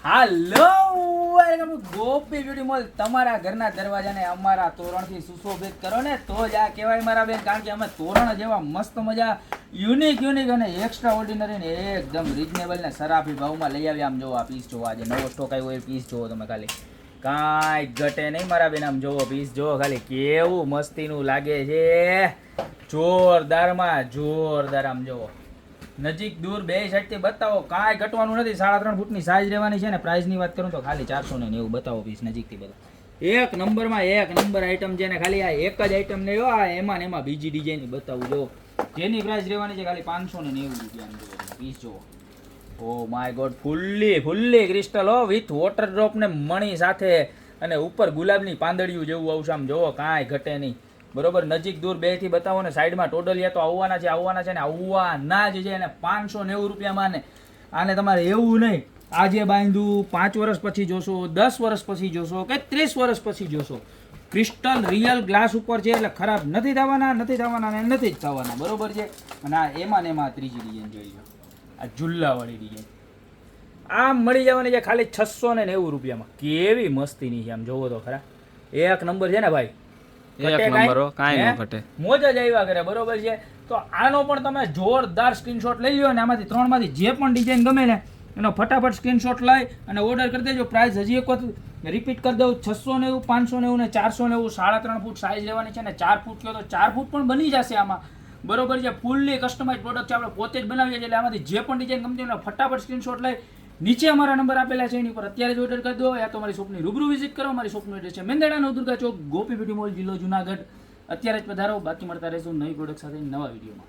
Hello welcome to Gopi beauty mall. તમારા ઘરના દરવાજાને અમારા તોરણથી સુશોભિત કરો ને તો જ આ કહેવાય મારા બેન, કારણ કે અમે તોરણ જેવા મસ્ત મજા યુનિક અને એક્સ્ટ્રા ઓર્ડિનરી ને એકદમ રિઝનેબલ ને સરાફી ભાવમાં લઈ આવ્યા. આમ જોવો આ પીસ જોવો, આજે નવો સ્ટોક આવ્યો એ પીસ જોવો તમે ખાલી, કાંઈ ઘટે નહીં મારા બેન. આમ જોવો પીસ જોવો ખાલી, કેવું મસ્તીનું લાગે છે, જોરદારમાં જોરદાર. આમ જોવો નજીક દૂર બે સાઈડથી બતાવો, કાંઈ ઘટવાનું નથી. 3.5 ફૂટની સાઈઝ રહેવાની છે ને પ્રાઇસની વાત કરું તો ખાલી 490 બતાવો પીસ નજીકથી બતાવો. એક નંબરમાં એક નંબર આઈટમ છે ને ખાલી આ એક જ આઈટમ નહીં હો, આ એમાં ને એમાં બીજી ડિઝાઇન બતાવું જો, જેની પ્રાઇસ રહેવાની છે ખાલી 590 રૂપિયા. પીસ જો, oh my God, fully crystal હો, વિથ વોટર ડ્રોપ ને મણી સાથે, અને ઉપર ગુલાબની પાંદડિયું જેવું આવશે. આમ જોવો કાંઈ ઘટે નહીં બરોબર. નજીક દૂર બેથી બતાવો ને સાઈડમાં ટોટલિયા તો આવવાના છે ને આવવાના જ છે ને 590 રૂપિયામાં. ને આને તમારે એવું નહીં આજે બાંધ્યું 5 વર્ષ પછી જોશો, 10 વર્ષ પછી જોશો કે 30 વર્ષ પછી જોશો, ક્રિસ્ટલ રિયલ ગ્લાસ ઉપર છે એટલે ખરાબ નથી થવાના ને નથી જ થવાના બરોબર છે. અને આ એમાં ને એમાં ત્રીજી ડિઝાઇન જોઈ લો, આ ઝુલ્લાવાળી ડિઝાઇન આ મળી જવાની છે ખાલી 690 રૂપિયામાં. કેવી મસ્તીની છે, આમ જોવો તો ખરા, એક નંબર છે ને ભાઈ, એક નંબર કાંઈ ન ઘટે, મોજ જ આવ્યા કરે બરોબર છે. તો આનો પણ તમે જોરદાર સ્ક્રીનશોટ લઈ લો, અને આમાંથી ત્રણમાંથી જે પણ ડિઝાઇન ગમે ને એનો ફટાફટ સ્ક્રીનશોટ લઈ અને ઓર્ડર કરી દેજો. પ્રાઇસ હજી એક વખત રિપીટ કરી દઉં, 690, 590 ને 490. 3.5 ફૂટ સાઇઝ લેવાની છે ને 4 ફૂટ કહો તો 4 ફૂટ પણ બની જશે આમાં બરોબર છે. ફૂલ્લી કસ્ટમાઇઝ પ્રોડક્ટ છે, આપણે પોતે જ બનાવીએ છીએ એટલે આમાંથી જે પણ ડિઝાઇન ગમતી હોય ફટાફટ સ્ક્રીનશોટ લઈ નીચે અમારા નંબર આપેલા છે એની પર અત્યારે જ ઓર્ડર કરી દો, યા તો અમારી શોપની રૂબરૂ વિઝિટ કરો. અમારી શોપનું એડ્રેસ છે મેંદરડા નવદુર્ગા ચોક, ગોપી બ્યુટી મોલ, જિલ્લો જુનાગઢ. અત્યારે જ પધારો, બાકી મળતા રહેશું નવી પ્રોડક્ટ સાથે નવા વિડીયોમાં.